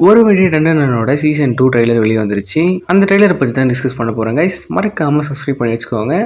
ஒரு வழி டண்டனோட season 2 trailer வெளியே வந்துருச்சு. அந்த ட்ரெய்லரை பற்றி தான் டிஸ்கஸ் பண்ண போகிறேன் கைஸ். மறக்காமல் சப்ஸ்கிரைப் பண்ணி வச்சுக்கோங்க.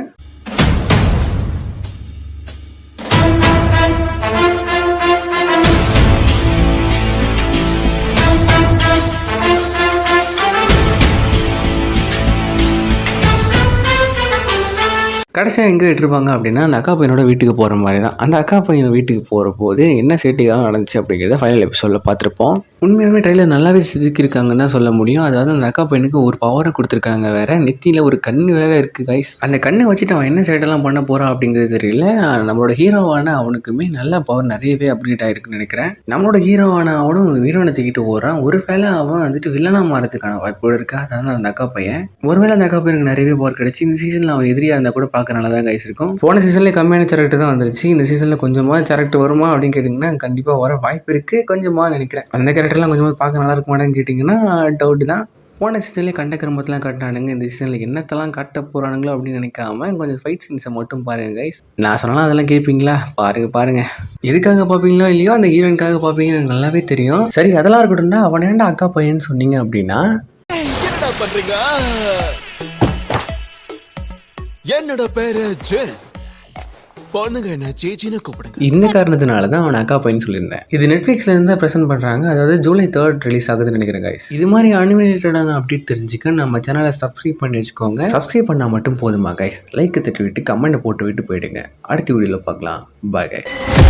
கடைசியாக எங்கே விட்டுருப்பாங்க அப்படின்னா, அந்த அக்கா பையனோட வீட்டுக்கு போகிற மாதிரி தான். அந்த அக்கா பையன் வீட்டுக்கு போகிற போது என்ன சேட்டிகளாக நடந்துச்சு அப்படிங்கிறத ஃபைனல் எபிசோடில் பார்த்துருப்போம். உண்மையாலுமே ட்ரெயிலர் நல்லாவே செதுக்கியிருக்காங்கன்னு தான் சொல்ல முடியும். அதாவது அந்த அக்கா பையனுக்கு ஒரு பவரை கொடுத்துருக்காங்க வேறு. நெத்தியில் ஒரு கண் வேறு இருக்குது கைஸ். அந்த கண்ணை வச்சுட்டு அவன் என்ன சேட்டெல்லாம் பண்ண போகிறான் அப்படிங்கிறது தெரியல. நம்மளோட ஹீரோவான அவனுக்குமே நல்ல பவர் நிறையவே அப்டேட் ஆகிருக்குன்னு நினைக்கிறேன். நம்மளோட ஹீரோவான அவனும் ஹீரோனை தூக்கிட்டு போகிறான். ஒருவேளை அவன் வந்துட்டு வில்லனாக மாறதுக்கான வாய்ப்புகள் இருக்கா? அதாவது அந்த அக்கா பையன் ஒருவேளை அந்த அக்கா பையனுக்கு நிறையவே பவர் கிடச்சி இந்த சீசனில் அவன் எதிரியாக இருந்தால் கூட பார்க்க தான் கைஸ் இருக்கும். போன சீசன்லேயே கம்மியான கேரக்டர் தான் வந்துருச்சு. இந்த சீசனில் கொஞ்சமாக கேரக்டர் வருமா அப்படின்னு கேட்டிங்கன்னா கண்டிப்பாக வர வாய்ப்பு இருக்குது. கொஞ்சமாக நினைக்கிறேன். அந்த கேரக்டர்லாம் கொஞ்சமாக பார்க்க நல்லா இருக்க மாட்டேன்னு கேட்டிங்கன்னா டவுட்டு தான். போன சீசன்லேயே கண்ட கிரமத்தெலாம் காட்டினானுங்க. இந்த சீசனில் என்னத்தெல்லாம் காட்ட போகிறானுங்களோ அப்படின்னு நினைக்காம கொஞ்சம் ஃபைட் சீன்ஸை மட்டும் பாருங்கள் கைஸ். நான் சொன்னாலும் அதெல்லாம் கேட்பீங்களா? பாருங்கள். எதுக்காக பார்ப்பீங்களோ இல்லையோ அந்த ஹீரோயினுக்காக பார்ப்பீங்கன்னு எனக்கு நல்லாவே தெரியும். சரி, அதெல்லாம் இருக்கட்டும்னா அவன் ஏன்டா அக்கா பையன்னு சொன்னீங்க அப்படின்னா, என்னோட பேரு ஜெல். பொண்ணுங்க என்ன சேச்சின்னு கூப்பிடுங்க. இந்த காரணத்தினால தான் அவன் அக்கா பையன்னு சொல்லியிருந்தேன். இது நெட்ஃப்ளிக்ஸ்ல இருந்து ப்ரெசென்ட் பண்ணுறாங்க. அதாவது ஜூலை 3 ரிலீஸ் ஆகுதுன்னு நினைக்கிறேன் கைஸ். இது மாதிரி அனிமேட்டடான அப்டேட் தெரிஞ்சுக்க நம்ம சேனலை சப்ஸ்கிரைப் பண்ணி வச்சுக்கோங்க. சப்ஸ்கிரைப் பண்ணால் மட்டும் போதுமா கைஸ்? லைக் தட்டி விட்டு கமெண்ட் போட்டு விட்டு போயிடுங்க. அடுத்த வீடியோவில் பார்க்கலாம். Bye guys.